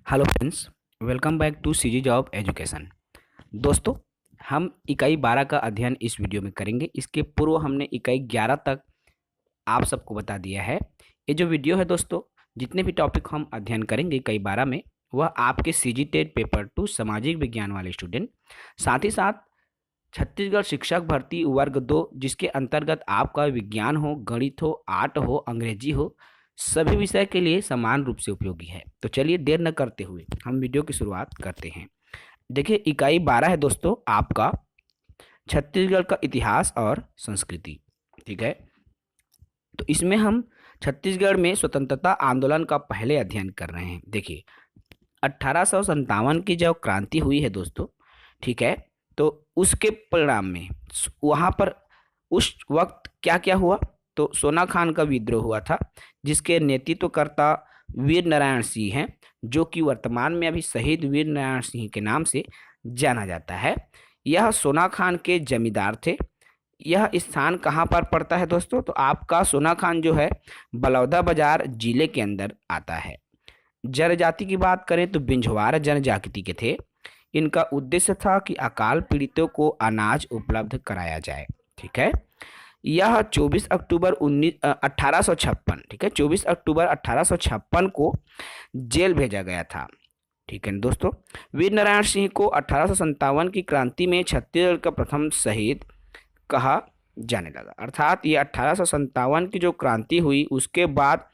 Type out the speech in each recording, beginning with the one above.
Hello friends, welcome back to CG job education. दोस्तों, हम इकाई 12 का अध्ययन इस वीडियो में करेंगे। इसके पूर्व हमने इकाई 11 तक आप सबको बता दिया है। ये जो वीडियो है दोस्तों, जितने भी टॉपिक हम अध्ययन करेंगे इकाई 12 में, वह आपके सीजी टेट पेपर 2 सामाजिक विज्ञान वाले स्टूडेंट, साथ ही साथ छत्तीसगढ़ शिक्षक भर्ती वर्ग 2, जिसके अंतर्गत आपका विज्ञान हो, गणित हो, आर्ट हो, अंग्रेजी हो, सभी विषय के लिए समान रूप से उपयोगी है। तो चलिए देर न करते हुए हम वीडियो की शुरुआत करते हैं। देखिए, इकाई 12 है दोस्तों आपका छत्तीसगढ़ का इतिहास और संस्कृति। ठीक है, तो इसमें हम छत्तीसगढ़ में स्वतंत्रता आंदोलन का पहले अध्ययन कर रहे हैं। देखिए, 1857 की जब क्रांति हुई है दोस्तों, ठीक है, तो उसके परिणाम में वहाँ पर उस वक्त क्या क्या हुआ, तो सोना खान का विद्रोह हुआ था, जिसके नेतृत्वकर्ता वीर नारायण सिंह हैं, जो कि वर्तमान में अभी शहीद वीर नारायण सिंह के नाम से जाना जाता है। यह सोना खान के जमींदार थे। यह स्थान कहाँ पर पड़ता है दोस्तों, तो आपका सोना खान जो है बलौदाबाजार जिले के अंदर आता है। जनजाति की बात करें तो बिंझवार जनजाति के थे। इनका उद्देश्य था कि अकाल पीड़ितों को अनाज उपलब्ध कराया जाए। ठीक है, यह 24 अक्टूबर 1856, ठीक है, 24 अक्टूबर 1856 को जेल भेजा गया था। ठीक है दोस्तों, वीर नारायण सिंह को 1857 की क्रांति में छत्तीसगढ़ का प्रथम शहीद कहा जाने लगा। अर्थात ये 1857 की जो क्रांति हुई, उसके बाद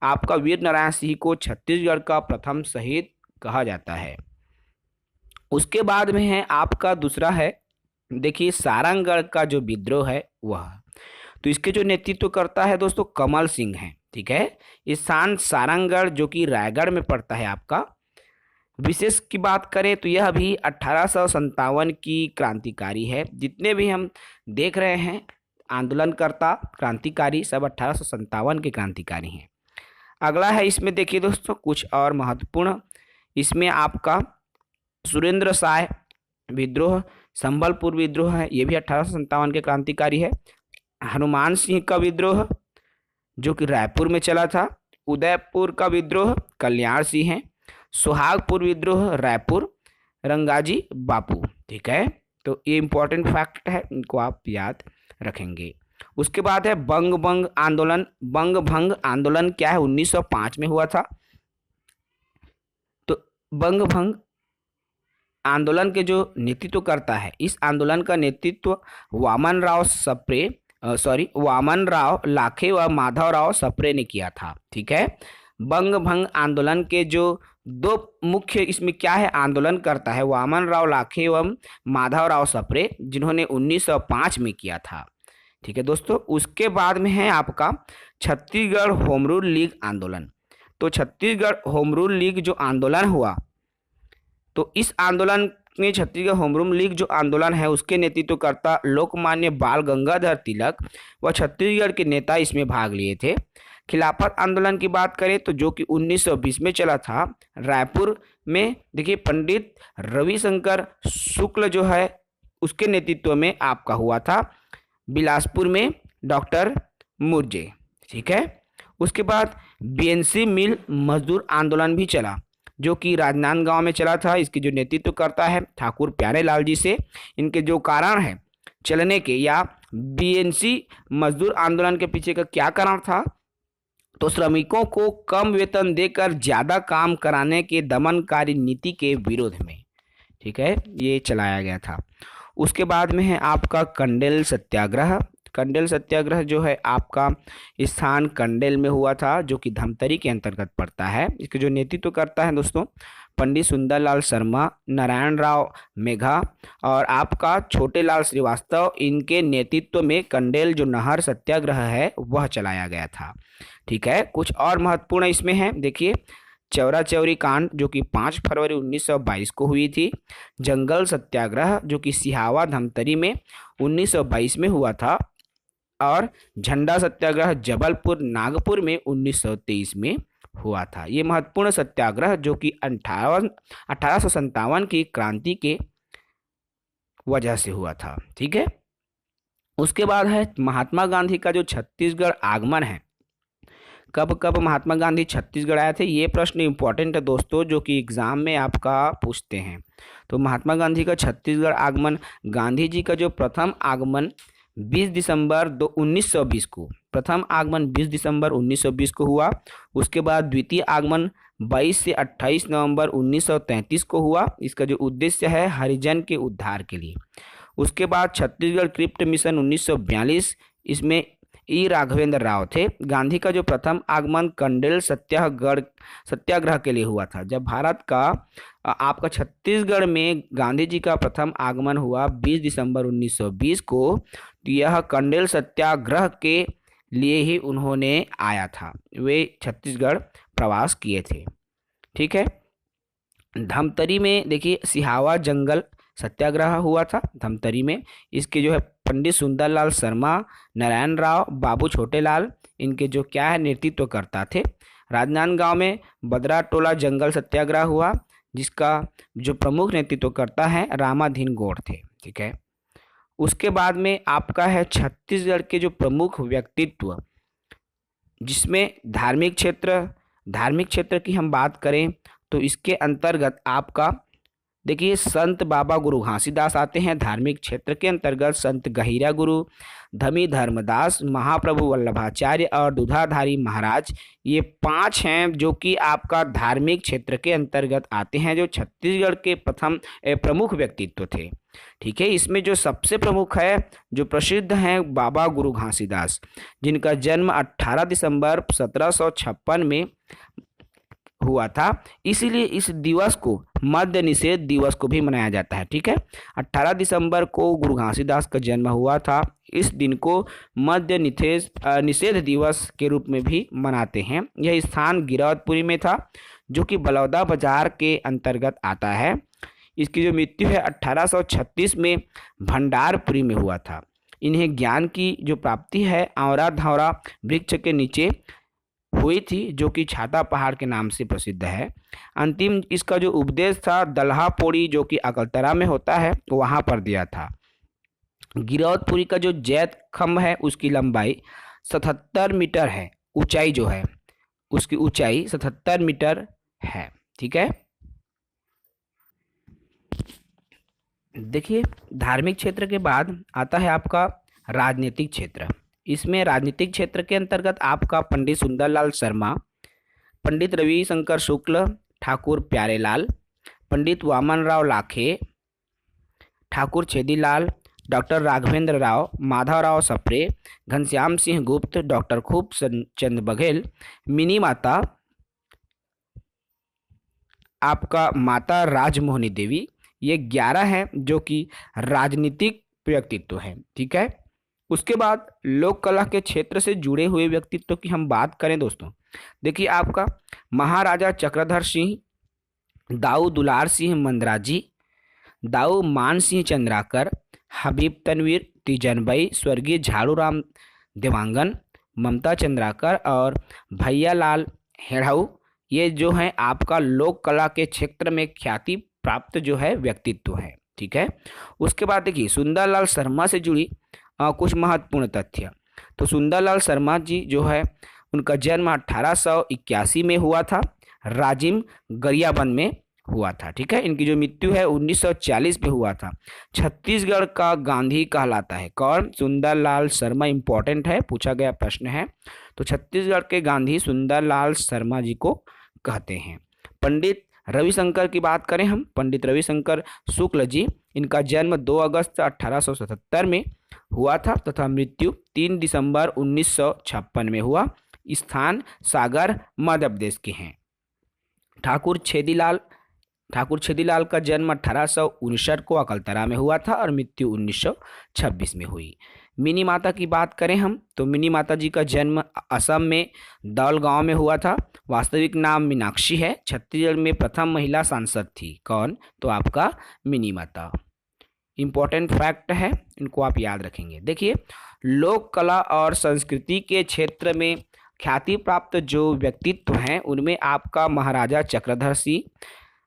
आपका वीर नारायण सिंह को छत्तीसगढ़ का प्रथम शहीद कहा जाता है। उसके बाद में है आपका दूसरा है, देखिए, सारंगगढ़ का जो विद्रोह है वह, तो इसके जो नेतृत्व करता है दोस्तों कमल सिंह है। ठीक है, इस स्थान सारंगगढ़ जो कि रायगढ़ में पड़ता है आपका। विशेष की बात करें तो यह भी 1857 की क्रांतिकारी है। जितने भी हम देख रहे हैं आंदोलनकर्ता क्रांतिकारी, सब 1857 के क्रांतिकारी हैं। अगला है, इसमें देखिए दोस्तों कुछ और महत्वपूर्ण, इसमें आपका सुरेंद्र साय विद्रोह, संबलपुर विद्रोह है, ये भी 1857 के क्रांतिकारी है। हनुमान सिंह का विद्रोह जो कि रायपुर में चला था। उदयपुर का विद्रोह कल्याण सिंह है। सुहागपुर विद्रोह रायपुर, रंगाजी बापू। ठीक है, तो ये इंपॉर्टेंट फैक्ट है, इनको आप याद रखेंगे। उसके बाद है बंग भंग आंदोलन। बंग भंग आंदोलन क्या है, 1905 में हुआ था। तो बंग भंग आंदोलन के जो नेतृत्व करता है, इस आंदोलन का नेतृत्व वामन राव लाखे व माधवराव सप्रे ने किया था। ठीक है, बंग भंग आंदोलन के जो दो मुख्य इसमें क्या है आंदोलन करता है, वामन राव लाखे एवं माधवराव सप्रे, जिन्होंने 1905 में किया था। ठीक है दोस्तों, उसके बाद में है आपका छत्तीसगढ़ होम रूल लीग आंदोलन। तो छत्तीसगढ़ होम रूल लीग जो आंदोलन हुआ, तो इस आंदोलन में छत्तीसगढ़ होम रूल लीग जो आंदोलन है, उसके नेतृत्वकर्ता लोकमान्य बाल गंगाधर तिलक व छत्तीसगढ़ के नेता इसमें भाग लिए थे। खिलाफत आंदोलन की बात करें तो जो कि 1920 में चला था, रायपुर में देखिए पंडित रविशंकर शुक्ल जो है उसके नेतृत्व में आपका हुआ था। बिलासपुर में डॉक्टर मुर्जे। ठीक है, उसके बाद बीएनसी मिल मजदूर आंदोलन भी चला, जो कि राजनांदगांव में चला था। इसकी जो नेतृत्व करता है ठाकुर प्यारेलाल जी से। इनके जो कारण है चलने के या बीएनसी मजदूर आंदोलन के पीछे का क्या कारण था, तो श्रमिकों को कम वेतन देकर ज्यादा काम कराने के दमनकारी नीति के विरोध में, ठीक है, ये चलाया गया था। उसके बाद में है आपका कंडेल सत्याग्रह। कंडेल सत्याग्रह जो है आपका स्थान कंडेल में हुआ था, जो कि धमतरी के अंतर्गत पड़ता है। इसके जो नेतृत्व करता है दोस्तों पंडित सुंदरलाल शर्मा, नारायण राव मेघा और आपका छोटे लाल श्रीवास्तव। इनके नेतृत्व में कंडेल जो नहर सत्याग्रह है वह चलाया गया था। ठीक है, कुछ और महत्वपूर्ण इसमें है, देखिए चौरा चौरी कांड जो कि 5 फरवरी 1922 को हुई थी। जंगल सत्याग्रह जो कि सिहावा धमतरी में 1922 में हुआ था। और झंडा सत्याग्रह जबलपुर नागपुर में 1923 में हुआ था। ये महत्वपूर्ण सत्याग्रह जो कि 1857 की क्रांति के वजह से हुआ था। ठीक है, उसके बाद है महात्मा गांधी का जो छत्तीसगढ़ आगमन है। कब कब महात्मा गांधी छत्तीसगढ़ आए थे, ये प्रश्न इंपॉर्टेंट है दोस्तों, जो कि एग्जाम में आपका पूछते हैं। तो महात्मा गांधी का छत्तीसगढ़ आगमन, गांधी जी का जो प्रथम आगमन 20 दिसंबर 1920 को, प्रथम आगमन 20 दिसंबर 1920 को हुआ। उसके बाद द्वितीय आगमन 22 से 28 नवंबर 1933 को हुआ। इसका जो उद्देश्य है हरिजन के उद्धार के लिए। उसके बाद छत्तीसगढ़ क्रिप्ट मिशन 1942, इसमें ई राघवेंद्र राव थे। गांधी का जो प्रथम आगमन कंडेल सत्याग्रह के लिए हुआ था। जब भारत का आपका छत्तीसगढ़ में गांधी जी का प्रथम आगमन हुआ 20 दिसंबर 1920 को, तो यह कंडेल सत्याग्रह के लिए ही उन्होंने आया था, वे छत्तीसगढ़ प्रवास किए थे। ठीक है। धमतरी में देखिए सिहावा जंगल सत्याग्रह हुआ था धमतरी में। इसके जो है पंडित सुंदरलाल शर्मा, नारायण राव, बाबू छोटेलाल, इनके जो क्या है नेतृत्वकर्ता थे। राजनांदगांव में बदरा टोला जंगल सत्याग्रह हुआ, जिसका जो प्रमुख नेतृत्वकर्ता है रामाधीन गौड़ थे। ठीक है। उसके बाद में आपका है छत्तीसगढ़ के जो प्रमुख व्यक्तित्व, जिसमें धार्मिक क्षेत्र की हम बात करें तो इसके अंतर्गत आपका देखिए संत बाबा गुरु घासीदास आते हैं। धार्मिक क्षेत्र के अंतर्गत संत गहिरा गुरु, धमी धर्मदास, महाप्रभु वल्लभाचार्य और दूधाधारी महाराज, ये 5 हैं जो कि आपका धार्मिक क्षेत्र के अंतर्गत आते हैं, जो छत्तीसगढ़ के प्रथम प्रमुख व्यक्तित्व थे। ठीक है। इसमें जो सबसे प्रमुख है, जो प्रसिद्ध हैं, बाबा गुरु घासीदास, जिनका जन्म 18 दिसंबर 1756 में हुआ था। इसीलिए इस दिवस को मद्य निषेध दिवस को भी मनाया जाता है। ठीक है। 18 दिसंबर को गुरु घासीदास का जन्म हुआ था। इस दिन को मद्य निषेध दिवस के रूप में भी मनाते हैं। यह स्थान गिरौदपुरी में था, जो कि बलौदा बाजार के अंतर्गत आता है। इसकी जो मृत्यु है 1836 में भंडारपुरी में हुआ था। इन्हें ज्ञान की जो प्राप्ति है औरा धौरा वृक्ष के नीचे हुई थी, जो कि छाता पहाड़ के नाम से प्रसिद्ध है। अंतिम इसका जो उपदेश था दल्हा पौड़ी, जो कि अकलतरा में होता है, वहाँ पर दिया था। गिरौदपुरी का जो जैत खम्भ है उसकी लंबाई 77 मीटर है, ऊंचाई जो है उसकी ऊंचाई 77 मीटर है। ठीक है। देखिए धार्मिक क्षेत्र के बाद आता है आपका राजनीतिक क्षेत्र। इसमें राजनीतिक क्षेत्र के अंतर्गत आपका पंडित सुंदरलाल शर्मा, पंडित रविशंकर शुक्ल, ठाकुर प्यारेलाल, पंडित वामन राव लाखे, ठाकुर छेदीलाल, डॉक्टर राघवेंद्र राव, माधवराव सप्रे, घनश्याम सिंह गुप्त, डॉक्टर खूब चंद बघेल, मिनी माता आपका माता राजमोहनी देवी, ये 11 हैं जो कि राजनीतिक व्यक्तित्व हैं। ठीक है। उसके बाद लोक कला के क्षेत्र से जुड़े हुए व्यक्तित्व की हम बात करें दोस्तों, देखिए आपका महाराजा चक्रधर सिंह, दाऊ दुलार सिंह मंदराजी, दाऊ मान सिंह चंद्राकर, हबीब तनवीर तीजनबई, स्वर्गीय झाड़ू राम देवांगन, ममता चंद्राकर और भैया लाल हेड़ाऊ, ये जो हैं आपका लोक कला के क्षेत्र में ख्याति प्राप्त जो है व्यक्तित्व है। ठीक है। उसके बाद देखिए सुंदरलाल शर्मा से जुड़ी कुछ महत्वपूर्ण तथ्य। तो सुंदरलाल शर्मा जी जो है उनका जन्म 1881 में हुआ था, राजिम गरियाबंद में हुआ था। ठीक है। इनकी जो मृत्यु है 1940 में हुआ था। छत्तीसगढ़ का गांधी कहलाता है कौन? सुंदरलाल शर्मा। इंपॉर्टेंट है, पूछा गया प्रश्न है। तो छत्तीसगढ़ के गांधी सुंदरलाल शर्मा जी को कहते हैं। पंडित रविशंकर की बात करें हम, पंडित रविशंकर शुक्ल जी, इनका जन्म 2 अगस्त 1877 में हुआ था तथा मृत्यु 3 दिसंबर 1956 में हुआ। स्थान सागर मध्य प्रदेश के हैं। ठाकुर छेदीलाल का जन्म 1859 को अकलतरा में हुआ था और मृत्यु 1926 में हुई। मिनी माता की बात करें हम तो मिनी माता जी का जन्म असम में दौल गांव में हुआ था। वास्तविक नाम मीनाक्षी है। छत्तीसगढ़ में प्रथम महिला सांसद थी। कौन? तो आपका मिनी माता। इम्पोर्टेंट फैक्ट है, इनको आप याद रखेंगे। देखिए लोक कला और संस्कृति के क्षेत्र में ख्याति प्राप्त जो व्यक्तित्व हैं उनमें आपका महाराजा चक्रधर सिंह,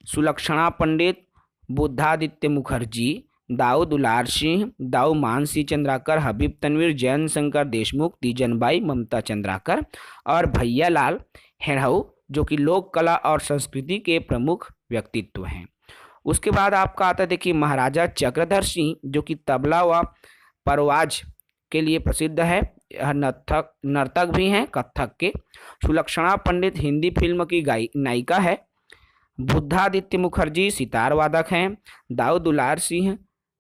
सुलक्षणा पंडित, बुद्धादित्य मुखर्जी, दाऊ दुलार सिंह, दाऊ मान सिंह चंद्राकर, हबीब तनवीर, जयंत शंकर देशमुख, तीजनबाई, ममता चंद्राकर और भैया लाल हेड़ऊ, जो कि लोक कला और संस्कृति के प्रमुख व्यक्तित्व हैं। उसके बाद आपका आता है देखिए महाराजा चक्रधर सिंह, जो कि तबला व परवाज के लिए प्रसिद्ध है, नर्तक नर्तक भी हैं कथक के। सुलक्षणा पंडित हिंदी फिल्म की नायिका है। बुद्धादित्य मुखर्जी सितार वादक हैं। दाऊ दुलार सिंह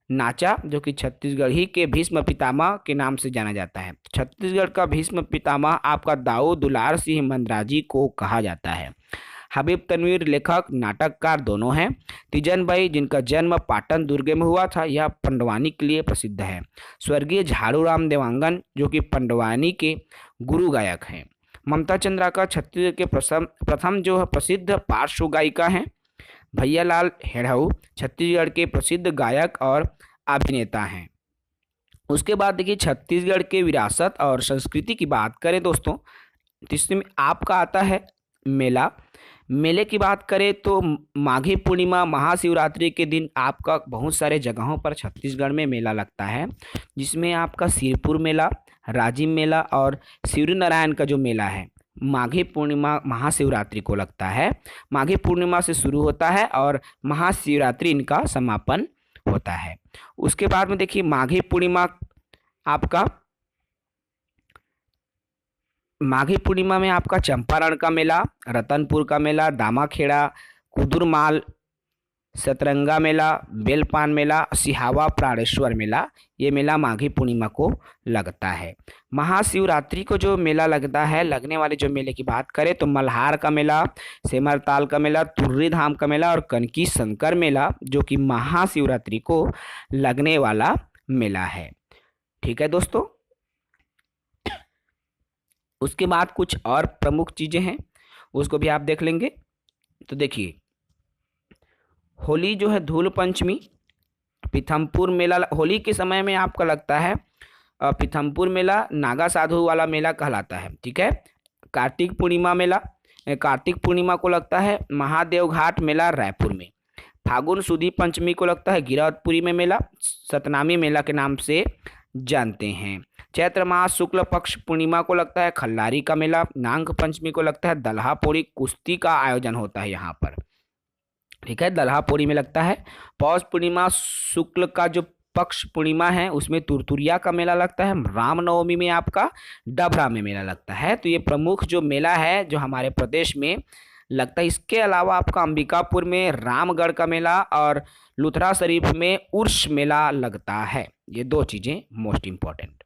नाचा, जो कि छत्तीसगढ़ी के भीष्म पितामह के नाम से जाना जाता है। छत्तीसगढ़ का भीष्म पितामह आपका दाऊ दुलार सिंह मंदराजी को कहा जाता है। हबीब तनवीर लेखक नाटककार दोनों हैं। तीजनबाई, जिनका जन्म पाटन दुर्ग में हुआ था, यह पंडवानी के लिए प्रसिद्ध है। स्वर्गीय झाड़ूराम देवांगन, जो कि पंडवानी के गुरु गायक हैं। ममता चंद्राकर छत्तीसगढ़ के प्रथम जो है प्रसिद्ध पार्श्व गायिका हैं। भैया लाल हेड़ऊ छत्तीसगढ़ के प्रसिद्ध गायक और अभिनेता हैं। उसके बाद देखिए छत्तीसगढ़ के विरासत और संस्कृति की बात करें दोस्तों, तो इसमें आपका आता है मेला। मेले की बात करें तो माघी पूर्णिमा महाशिवरात्रि के दिन आपका बहुत सारे जगहों पर छत्तीसगढ़ में मेला लगता है, जिसमें आपका सिरपुर मेला, राजिम मेला और शिवरी नारायण का जो मेला है माघी पूर्णिमा महाशिवरात्रि को लगता है। माघी पूर्णिमा से शुरू होता है और महाशिवरात्रि इनका समापन होता है। उसके बाद में देखिए माघी पूर्णिमा में आपका चंपारण का मेला, रतनपुर का मेला, दामाखेड़ा, कुदुरमाल, सतरंगा मेला, बेलपान मेला, सिहावा प्राणेश्वर मेला, ये मेला माघी पूर्णिमा को लगता है। महाशिवरात्रि को जो मेला लगता है, लगने वाले जो मेले की बात करें तो मल्हार का मेला, सेमरताल का मेला, तुर्री धाम का मेला और कनकी शंकर मेला, जो कि महाशिवरात्रि को लगने वाला मेला है। ठीक है दोस्तों। उसके बाद कुछ और प्रमुख चीज़ें हैं, उसको भी आप देख लेंगे। तो देखिए होली जो है धूल पंचमी, पीथमपुर मेला होली के समय में आपका लगता है। पीथमपुर मेला नागा साधु वाला मेला कहलाता है। ठीक है। कार्तिक पूर्णिमा को लगता है महादेव घाट मेला रायपुर में। फागुन सुदी पंचमी को लगता है गिरवतपुरी में मेला, सतनामी मेला के नाम से जानते हैं। चैत्र मास शुक्ल पक्ष पूर्णिमा को लगता है खल्लारी का मेला। नाग पंचमी को लगता है दल्हापोड़ी कुश्ती का आयोजन होता है यहाँ पर। ठीक है, दल्हापोड़ी में लगता है। पौष पूर्णिमा शुक्ल का जो पक्ष पूर्णिमा है उसमें तुरतुरिया का मेला लगता है। रामनवमी में आपका डभरा में मेला लगता है। तो ये प्रमुख जो मेला है जो हमारे प्रदेश में लगता है। इसके अलावा आपका अंबिकापुर में रामगढ़ का मेला और लुथरा शरीफ में उर्स मेला लगता है। ये दो चीज़ें मोस्ट इम्पॉर्टेंट।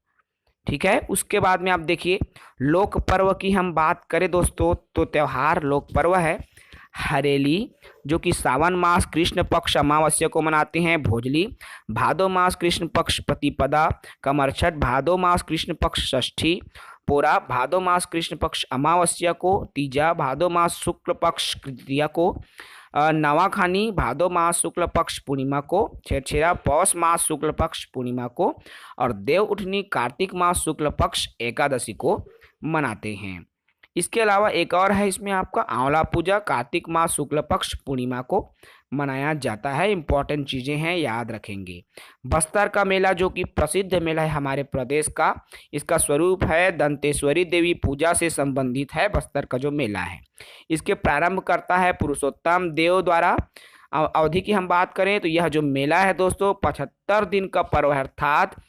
ठीक है। उसके बाद में आप देखिए लोक पर्व की हम बात करें दोस्तों, तो त्यौहार लोक पर्व है हरेली, जो कि सावन मास कृष्ण पक्ष अमावस्या को मनाते हैं। भोजली भादो मास कृष्ण पक्ष प्रतिपदा, कमरछठ भादो मास कृष्ण पक्ष षष्ठी, पोरा भादो मास कृष्ण पक्ष अमावस्या को, तीजा भादो मास शुक्ल पक्ष तृतीया को, नवाखानी भादो मास शुक्ल पक्ष पूर्णिमा को, छेरछेरा पौष मास शुक्ल पक्ष पूर्णिमा को और देव उठनी कार्तिक मास शुक्ल पक्ष एकादशी को मनाते हैं। इसके अलावा एक और है इसमें आपका आंवला पूजा कार्तिक मास शुक्ल पक्ष पूर्णिमा को मनाया जाता है। इंपॉर्टेंट चीज़ें हैं, याद रखेंगे। बस्तर का मेला जो कि प्रसिद्ध मेला है हमारे प्रदेश का, इसका स्वरूप है दंतेश्वरी देवी पूजा से संबंधित है। बस्तर का जो मेला है इसके प्रारंभ करता है पुरुषोत्तम देव द्वारा। अवधि की हम बात करें तो यह जो मेला है दोस्तों 75 दिन का पर्व है, अर्थात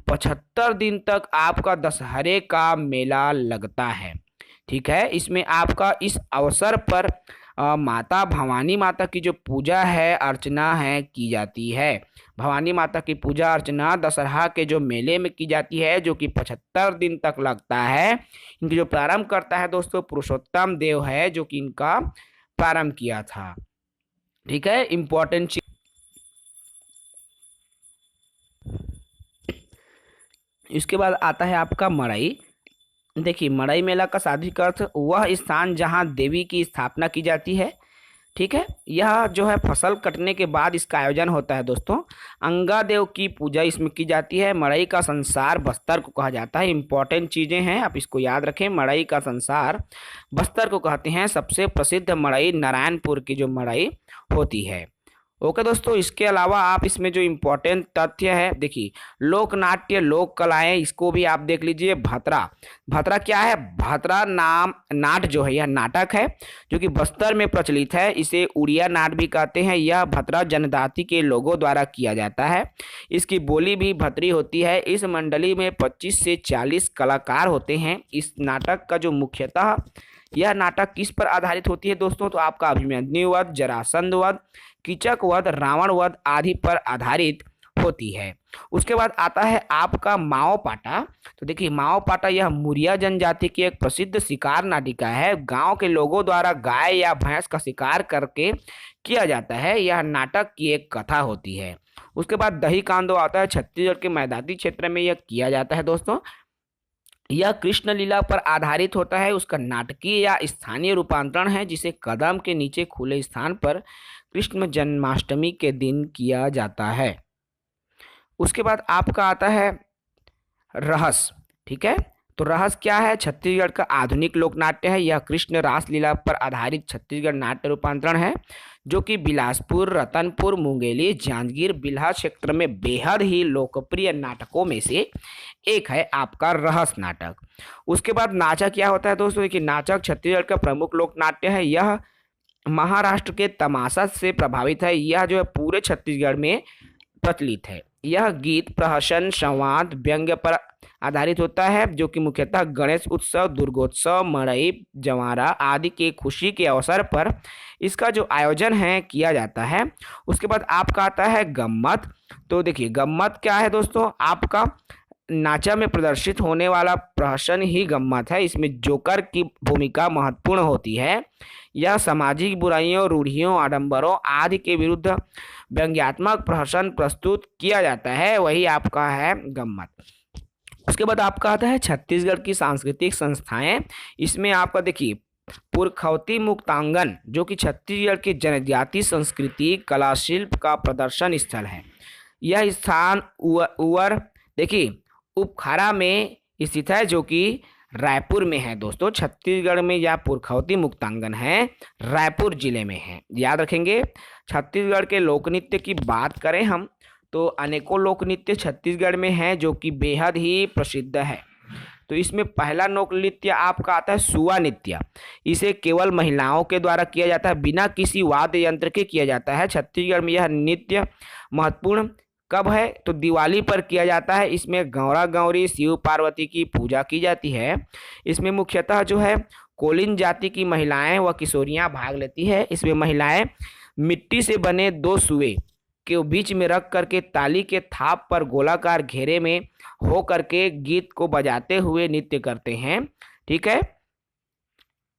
75 दिन तक आपका दशहरे का मेला लगता है। ठीक है। इसमें आपका इस अवसर पर माता भवानी माता की जो पूजा है अर्चना है की जाती है। भवानी माता की पूजा अर्चना दशहरा के जो मेले में की जाती है, जो कि 75 दिन तक लगता है। इनकी जो प्रारंभ करता है दोस्तों पुरुषोत्तम देव है, जो कि इनका प्रारंभ किया था। ठीक है। इंपॉर्टेंट चीज इसके बाद आता है आपका मड़ई। देखिए मड़ई मेला का शाब्दिक अर्थ वह स्थान जहां देवी की स्थापना की जाती है। ठीक है। यह जो है फसल कटने के बाद इसका आयोजन होता है दोस्तों। अंगा देव की पूजा इसमें की जाती है। मड़ई का संसार बस्तर को कहा जाता है। इंपॉर्टेंट चीज़ें हैं, आप इसको याद रखें। मड़ई का संसार बस्तर को कहते हैं। सबसे प्रसिद्ध मड़ई नारायणपुर की जो मड़ई होती है ओके दोस्तों, इसके अलावा आप इसमें जो इम्पोर्टेंट तथ्य है, देखिए लोक नाट्य लोक कलाएं, इसको भी आप देख लीजिए। भतरा, भतरा क्या है? भतरा नाम नाट जो है यह नाटक है जो कि बस्तर में प्रचलित है। इसे उड़िया नाट भी कहते हैं। यह भतरा जनजाति के लोगों द्वारा किया जाता है। इसकी बोली भी भतरी होती है। इस मंडली में 25 से 40 कलाकार होते हैं। इस नाटक का जो मुख्यतः यह नाटक किस पर आधारित होती है दोस्तों? तो आपका अभिमन्यु वध, जरासंध वध, कीचक वध, रावण वध आदि पर आधारित होती है। उसके बाद आता है आपका माओ पाटा। तो देखिए माओ पाटा यह मुरिया जनजाति की एक प्रसिद्ध शिकार नाटिका है। गांव के लोगों द्वारा गाय या भैंस का शिकार करके किया जाता है। यह नाटक की एक कथा होती है। उसके बाद दही कांदो आता है। छत्तीसगढ़ के मैदानी क्षेत्र में यह किया जाता है दोस्तों। यह कृष्ण लीला पर आधारित होता है। उसका नाटकीय या स्थानीय रूपांतरण है जिसे कदम के नीचे खुले स्थान पर कृष्ण जन्माष्टमी के दिन किया जाता है। उसके बाद आपका आता है रहस। ठीक है, तो रहस क्या है? छत्तीसगढ़ का आधुनिक लोक नाट्य है। यह कृष्ण रास लीला पर आधारित छत्तीसगढ़ नाट्य रूपांतरण है जो कि बिलासपुर, रतनपुर, मुंगेली, जांजगीर, बिल्हा क्षेत्र में बेहद ही लोकप्रिय नाटकों में से एक है आपका रहस नाटक। उसके बाद नाचक क्या होता है दोस्तों? देखिए नाचक छत्तीसगढ़ का प्रमुख लोक नाट्य है। यह महाराष्ट्र के तमाशा से प्रभावित है। यह जो है पूरे छत्तीसगढ़ में प्रचलित है। यह गीत, प्रहसन, संवाद, व्यंग्य पर आधारित होता है जो कि मुख्यतः गणेश उत्सव, दुर्गोत्सव, मड़ई, जवारा आदि के खुशी के अवसर पर इसका जो आयोजन है किया जाता है। उसके बाद आपका आता है गम्मत। तो देखिए गम्मत क्या है दोस्तों? आपका नाचा में प्रदर्शित होने वाला प्रहसन ही गम्मत है। इसमें जोकर की भूमिका महत्वपूर्ण होती है। यह सामाजिक बुराइयों, रूढ़ियों, आडंबरों आदि के विरुद्ध व्यंग्यात्मक प्रहसन प्रस्तुत किया जाता है, वही आपका है गम्मत। उसके बाद आपका आता है छत्तीसगढ़ की सांस्कृतिक संस्थाएं। इसमें आपका देखिए पुरखौती मुक्तांगन जो कि छत्तीसगढ़ की जनजातीय संस्कृति कला शिल्प का प्रदर्शन स्थल है। यह स्थान उवर देखिए उपखारा में स्थित है जो कि रायपुर में है दोस्तों। छत्तीसगढ़ में यह पुरखौती मुक्तांगन है, रायपुर जिले में है, याद रखेंगे। छत्तीसगढ़ के लोक नृत्य की बात करें हम तो अनेकों लोक नृत्य छत्तीसगढ़ में हैं जो कि बेहद ही प्रसिद्ध है। तो इसमें पहला लोक नृत्य आपका आता है सुआ नृत्य। इसे केवल महिलाओं के द्वारा किया जाता है, बिना किसी वाद्य यंत्र के किया जाता है। छत्तीसगढ़ में यह नृत्य महत्वपूर्ण कब है? तो दिवाली पर किया जाता है। इसमें गौरा गौरी शिव पार्वती की पूजा की जाती है। इसमें मुख्यतः जो है कोलिन जाति की महिलाएं व किशोरियां भाग लेती है। इसमें महिलाएं मिट्टी से बने 2 सुए के बीच में रख करके ताली के थाप पर गोलाकार घेरे में हो करके गीत को बजाते हुए नृत्य करते हैं। ठीक है,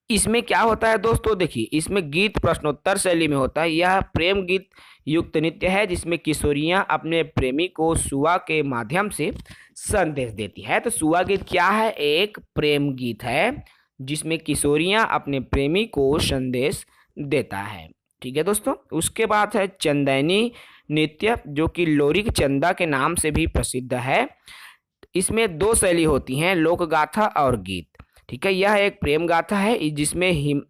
इसमें क्या होता है दोस्तों? देखिए इसमें गीत प्रश्नोत्तर शैली में होता है। यह प्रेम गीत युक्त नृत्य है जिसमें किशोरियां अपने प्रेमी को सुआ के माध्यम से संदेश देती है। तो सुआ गीत क्या है? एक प्रेम गीत है जिसमें किशोरियां अपने प्रेमी को संदेश देता है। ठीक है दोस्तों, उसके बाद है चंदैनी नृत्य जो कि लोरिक चंदा के नाम से भी प्रसिद्ध है। इसमें 2 शैली होती हैं, लोक गाथा और गीत। ठीक है, यह एक प्रेम गाथा है जिसमें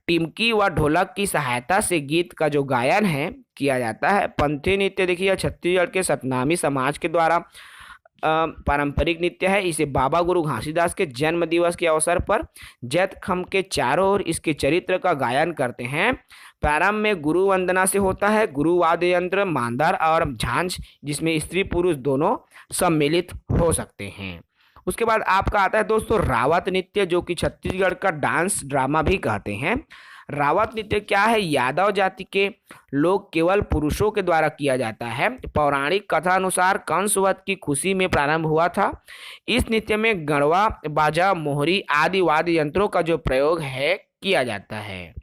टिमकी व ढोलक की सहायता से गीत का जो गायन है किया जाता है। पंथी नृत्य देखिए छत्तीसगढ़ के सतनामी समाज के द्वारा पारंपरिक नृत्य है। इसे बाबा गुरु घासीदास के जन्म दिवस के अवसर पर जैत खम के चारों ओर इसके चरित्र का गायन करते हैं। प्रारंभ में गुरु वंदना से होता है। गुरु वाद्य यंत्र, मांदर और झांझ जिसमें स्त्री पुरुष दोनों सम्मिलित हो सकते हैं। उसके बाद आपका आता है दोस्तों रावत नृत्य जो कि छत्तीसगढ़ का डांस ड्रामा भी कहते हैं। रावत नृत्य क्या है? यादव जाति के लोग केवल पुरुषों के द्वारा किया जाता है। पौराणिक कथा अनुसार कंस वध की खुशी में प्रारंभ हुआ था। इस नृत्य में गणवा, बाजा, मोहरी आदि वाद्य यंत्रों का जो प्रयोग है किया जाता है।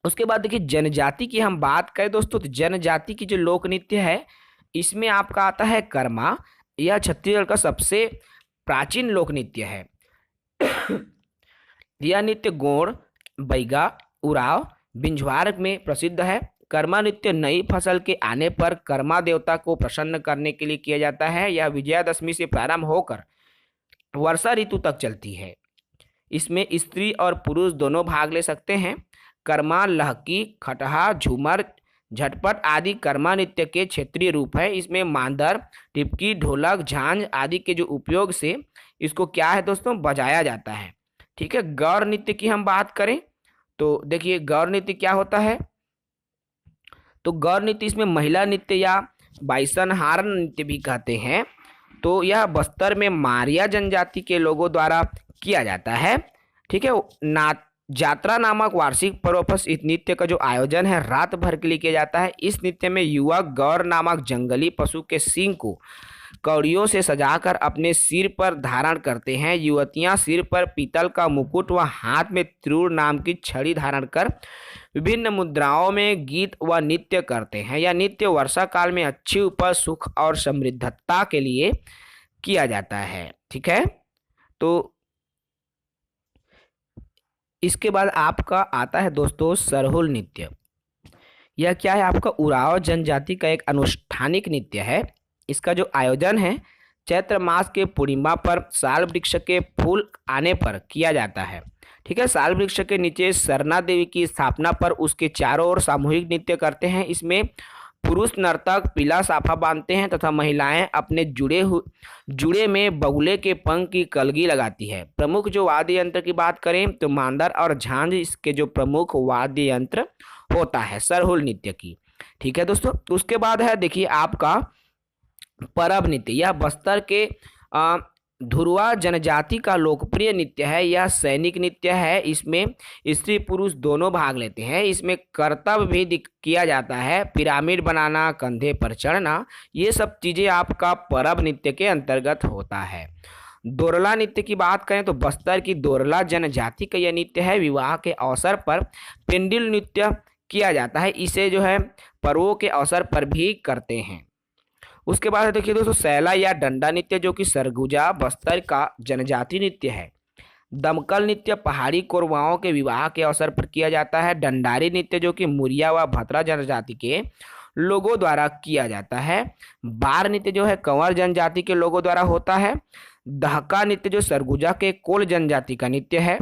उसके बाद देखिए जनजाति की हम बात करें दोस्तों तो जनजाति की जो लोक नृत्य है इसमें आपका आता है कर्मा। यह छत्तीसगढ़ का सबसे प्राचीन लोक नृत्य है। यह नृत्य गोंड, बैगा, उराव, बिंझवार में प्रसिद्ध है। कर्मा नृत्य नई फसल के आने पर कर्मा देवता को प्रसन्न करने के लिए किया जाता है। यह विजयादशमी से प्रारंभ होकर वर्षा ऋतु तक चलती है। इसमें स्त्री और पुरुष दोनों भाग ले सकते हैं। कर्मा लहकी, खटहा, झूमर, झटपट आदि कर्मा नृत्य के क्षेत्रीय रूप है। इसमें मांदर, टिपकी, ढोलक, झांझ आदि के जो उपयोग से इसको क्या है दोस्तों, बजाया जाता है। ठीक है। गौर नृत्य की हम बात करें तो देखिए गौर नृत्य क्या होता है। तो गौर नृत्य इसमें महिला नृत्य या बाइसनहार नृत्य भी कहते हैं। तो यह बस्तर में मारिया जनजाति के लोगों द्वारा किया जाता है। ठीक है। जात्रा नामक वार्षिक पर्व पर इस नृत्य का जो आयोजन है रात भर के लिए किया जाता है। इस नृत्य में युवक गौर नामक जंगली पशु के सींग को कौड़ियों से सजाकर अपने सिर पर धारण करते हैं। युवतियां सिर पर पीतल का मुकुट व हाथ में त्रिशूल नाम की छड़ी धारण कर विभिन्न मुद्राओं में गीत व नृत्य करते हैं। यह नृत्य वर्षा काल में अच्छी उपज, सुख और समृद्धता के लिए किया जाता है। ठीक है। तो इसके बाद आपका आता है दोस्तों सरहुल नृत्य। यह क्या है, आपका उरांव जनजाति का एक अनुष्ठानिक नृत्य है। इसका जो आयोजन है चैत्र मास के पूर्णिमा पर साल वृक्ष के फूल आने पर किया जाता है। ठीक है। साल वृक्ष के नीचे सरना देवी की स्थापना पर उसके चारों ओर सामूहिक नृत्य करते हैं। इसमें पुरुष नर्तक पीला साफा बांधते हैं तथा महिलाएं अपने जुड़े में बगुले के पंख की कलगी लगाती है। प्रमुख जो वाद्य यंत्र की बात करें तो मांदर और झांझ इसके जो प्रमुख वाद्य यंत्र होता है सरहुल नृत्य की। ठीक है दोस्तों। उसके बाद है देखिए आपका परब नृत्य। यह बस्तर के धुरवा जनजाति का लोकप्रिय नृत्य है। यह सैनिक नृत्य है। इसमें स्त्री पुरुष दोनों भाग लेते हैं। इसमें करतब भी किया जाता है। पिरामिड बनाना, कंधे पर चढ़ना, ये सब चीजें आपका परब नृत्य के अंतर्गत होता है। दोरला नृत्य की बात करें तो बस्तर की दोरला जनजाति का यह नृत्य है। विवाह के अवसर पर पेंडिल नृत्य किया जाता है। इसे जो है पर्वों के अवसर पर भी करते हैं। उसके बाद देखिए दोस्तों सैला या डंडा नृत्य जो कि सरगुजा बस्तर का जनजाति नृत्य है। दमकल नृत्य पहाड़ी कोरवाओं के विवाह के अवसर पर किया जाता है। डंडारी नृत्य जो कि मुरिया व भतरा जनजाति के लोगों द्वारा किया जाता है। बार नृत्य जो है कंवर जनजाति के लोगों द्वारा होता है। दहका नृत्य जो सरगुजा के कोल जनजाति का नृत्य है।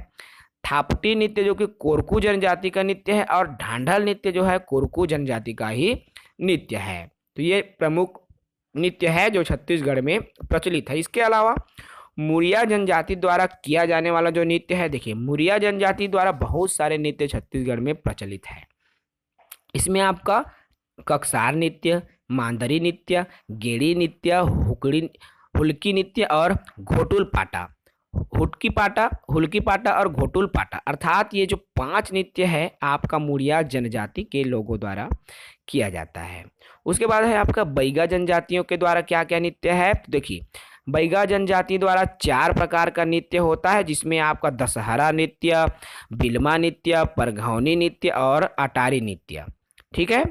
थापटी नृत्य जो कि कोरकू जनजाति का नृत्य है। और ढांढल नृत्य जो है कोरकू जनजाति का ही नृत्य है। तो ये प्रमुख नृत्य है जो छत्तीसगढ़ में प्रचलित है। इसके अलावा मुरिया जनजाति द्वारा किया जाने वाला जो नृत्य है, देखिए मुरिया जनजाति द्वारा बहुत सारे नृत्य छत्तीसगढ़ में प्रचलित है। इसमें आपका ककसार नृत्य, मांदरी नृत्य, गेड़ी नृत्य, हुल्की नृत्य और घोटुल पाटा, हुल्की पाटा और घोटुल पाटा, अर्थात ये जो 5 नृत्य है आपका मुरिया जनजाति के लोगों द्वारा किया जाता है। उसके बाद है आपका बैगा जनजातियों के द्वारा क्या क्या नृत्य है। तो देखिए बैगा जनजाति द्वारा 4 प्रकार का नृत्य होता है, जिसमें आपका दशहरा नृत्य, बिलमा नृत्य, परघौनी नृत्य और अटारी नृत्य। ठीक है।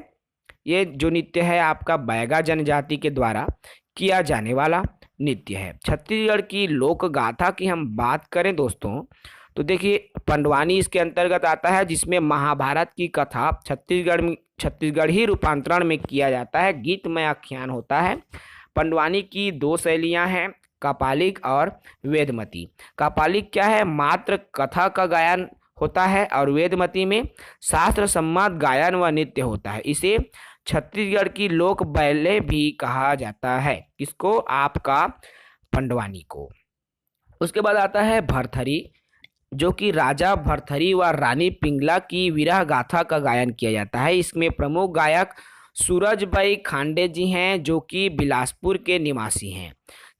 ये जो नृत्य है आपका बैगा जनजाति के द्वारा किया जाने वाला नृत्य है। छत्तीसगढ़ की लोक गाथा की हम बात करें दोस्तों तो देखिए पंडवानी इसके अंतर्गत आता है, जिसमें महाभारत की कथा छत्तीसगढ़ी रूपांतरण में किया जाता है। गीतमय आख्यान होता है। पंडवानी की 2 शैलियां हैं, कापालिक और वेदमती। कापालिक क्या है, मात्र कथा का गायन होता है और वेदमती में शास्त्र सम्मत गायन व नृत्य होता है। इसे छत्तीसगढ़ की लोक बैले भी कहा जाता है। किसको, आपका पंडवानी को। उसके बाद आता है भरथरी, जो कि राजा भरथरी व रानी पिंगला की विरह गाथा का गायन किया जाता है। इसमें प्रमुख गायक सूरजबाई खांडे जी हैं, जो कि बिलासपुर के निवासी हैं।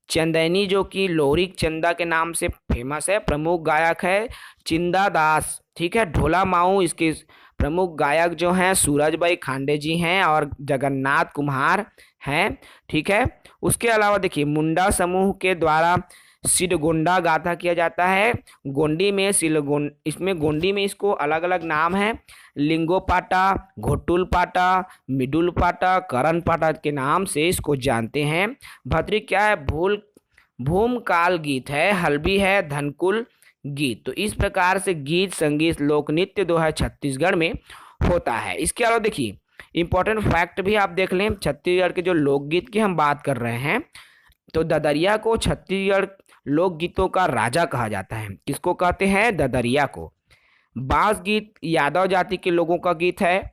चंदैनी जो कि लोरिक चंदा के नाम से फेमस है, प्रमुख गायक है चिंदा दास। ठीक है। ढोला माऊ इसके प्रमुख गायक जो हैं सूरजबाई खांडे जी हैं और जगन्नाथ कुम्हार हैं। ठीक है। उसके अलावा देखिए मुंडा समूह के द्वारा सिडगोंडा गाथा किया जाता है। गोंडी में इसमें गोंडी में इसको अलग अलग नाम है, लिंगो पाटा, घोटुल पाटा, मिडुल पाटा, करण पाटा के नाम से इसको जानते हैं। भतरी क्या है, भूमकाल गीत है, हल्बी है, धनकुल गीत। तो इस प्रकार से गीत संगीत लोक नृत्य जो है छत्तीसगढ़ में होता है। इसके अलावा देखिए इंपॉर्टेंट फैक्ट भी आप देख लें, छत्तीसगढ़ के जो लोकगीत की हम बात कर रहे हैं तो ददरिया को छत्तीसगढ़ लोकगीतों का राजा कहा जाता है। किसको कहते हैं, ददरिया को। बांस गीत यादव जाति के लोगों का गीत है।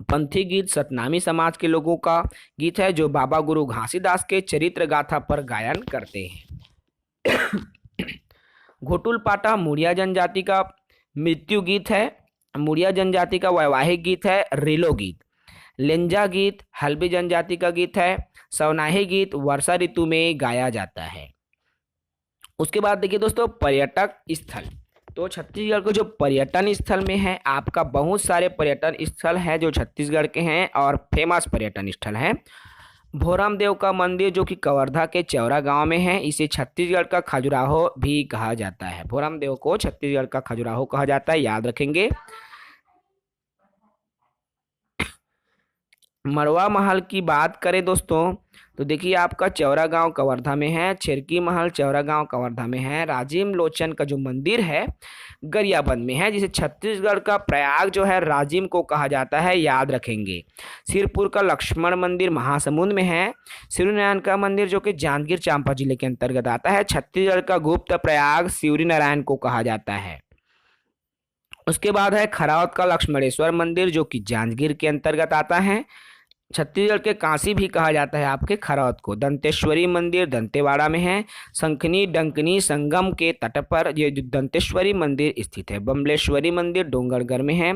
पंथी गीत सतनामी समाज के लोगों का गीत है जो बाबा गुरु घासीदास के चरित्र गाथा पर गायन करते हैं। घोटुल पाटा मुड़िया जनजाति का मृत्यु गीत है। मुड़िया जनजाति का वैवाहिक गीत है रेलो गीत। लेंजा गीत हल्बी जनजाति का गीत है। सवनाही गीत वर्षा ऋतु में गाया जाता है। उसके बाद देखिए दोस्तों पर्यटक स्थल। तो छत्तीसगढ़ को जो पर्यटन स्थल में है, आपका बहुत सारे पर्यटन स्थल हैं जो छत्तीसगढ़ के हैं और फेमस पर्यटन स्थल हैं। भोरम देव का मंदिर जो कि कवर्धा के चौरा गांव में है, इसे छत्तीसगढ़ का खजुराहो भी कहा जाता है। भोरम देव को छत्तीसगढ़ का खजुराहो कहा जाता है, याद रखेंगे। मड़वा महल की बात करें दोस्तों तो देखिए आपका चौरा गांव कवर्धा में है। छिरकी महल चौरा गांव कवर्धा में है। राजीव लोचन का जो मंदिर है गरियाबंद में है, जिसे छत्तीसगढ़ का प्रयाग जो है राजिम को कहा जाता है, याद रखेंगे। सिरपुर का लक्ष्मण मंदिर महासमुंद में है। सूर्यनारायण का मंदिर जो कि जांजगीर चांपा जिले के अंतर्गत आता है। छत्तीसगढ़ का गुप्त प्रयाग सूर्यनारायण को कहा जाता है। उसके बाद है खरावत का लक्ष्मणेश्वर मंदिर जो कि जांजगीर के अंतर्गत आता है। छत्तीसगढ़ के काशी भी कहा जाता है आपके खरौत को। दंतेश्वरी मंदिर दंतेवाड़ा में है। शंखनी डंकनी संगम के तट पर ये दंतेश्वरी मंदिर स्थित है। बमलेश्वरी मंदिर डोंगरगढ़ में है।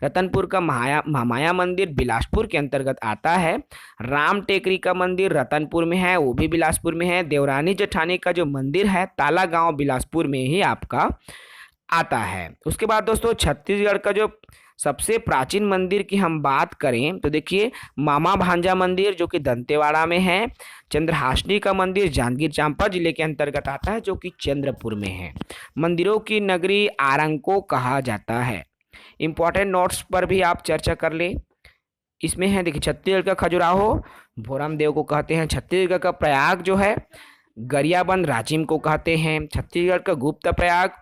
रतनपुर का महामाया मंदिर बिलासपुर के अंतर्गत आता है। राम टेकरी का मंदिर रतनपुर में है, वो भी बिलासपुर में है। देवरानी जेठानी का जो मंदिर है ताला गाँव बिलासपुर में ही आपका आता है। उसके बाद दोस्तों छत्तीसगढ़ का जो सबसे प्राचीन मंदिर की हम बात करें तो देखिए मामा भांजा मंदिर जो कि दंतेवाड़ा में है। चंद्रहासनी का मंदिर जांजगीर चांपा जिले के अंतर्गत आता है जो कि चंद्रपुर में है। मंदिरों की नगरी आरंग को कहा जाता है। इंपॉर्टेंट नोट्स पर भी आप चर्चा कर लें। इसमें है देखिए छत्तीसगढ़ का खजुराहो भोरम देव को कहते हैं। छत्तीसगढ़ का प्रयाग जो है गरियाबंद राजिम को कहते हैं। छत्तीसगढ़ का गुप्त प्रयाग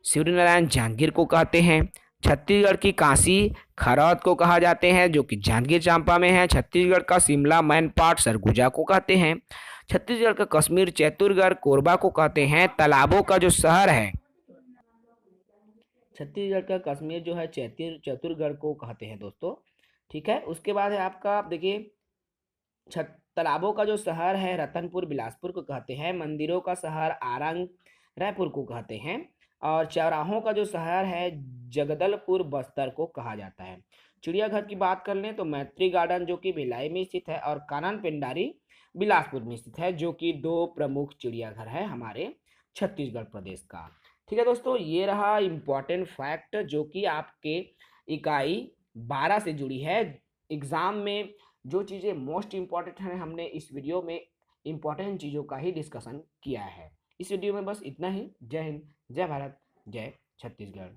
सूर्यनारायण जांजगीर को कहते हैं। छत्तीसगढ़ की काशी खरौत को कहा जाते हैं जो कि जांजगीर चांपा में है। छत्तीसगढ़ का शिमला मैनपाट सरगुजा को कहते हैं। छत्तीसगढ़ का कश्मीर चैतुरगढ़ कोरबा को कहते हैं। तालाबों का जो शहर है छत्तीसगढ़ का कश्मीर जो है चतुरगढ़ को कहते हैं दोस्तों, ठीक है। उसके बाद है आपका देखिए तालाबों का जो शहर है रतनपुर बिलासपुर को कहते हैं। मंदिरों का शहर आरंग रायपुर को कहते हैं। और चौराहों का जो शहर है जगदलपुर बस्तर को कहा जाता है। चिड़ियाघर की बात कर लें तो मैत्री गार्डन जो कि भिलाई में स्थित है और कानन पेंडारी बिलासपुर में स्थित है, जो कि दो प्रमुख चिड़ियाघर है हमारे छत्तीसगढ़ प्रदेश का। ठीक है दोस्तों, ये रहा इम्पोर्टेंट फैक्ट जो कि आपके इकाई 12 से जुड़ी है। एग्जाम में जो चीज़ें मोस्ट इम्पॉर्टेंट हैं हमने इस वीडियो में इम्पॉर्टेंट चीज़ों का ही डिस्कशन किया है। इस वीडियो में बस इतना ही। जय हिंद, जय भारत, जय छत्तीसगढ़।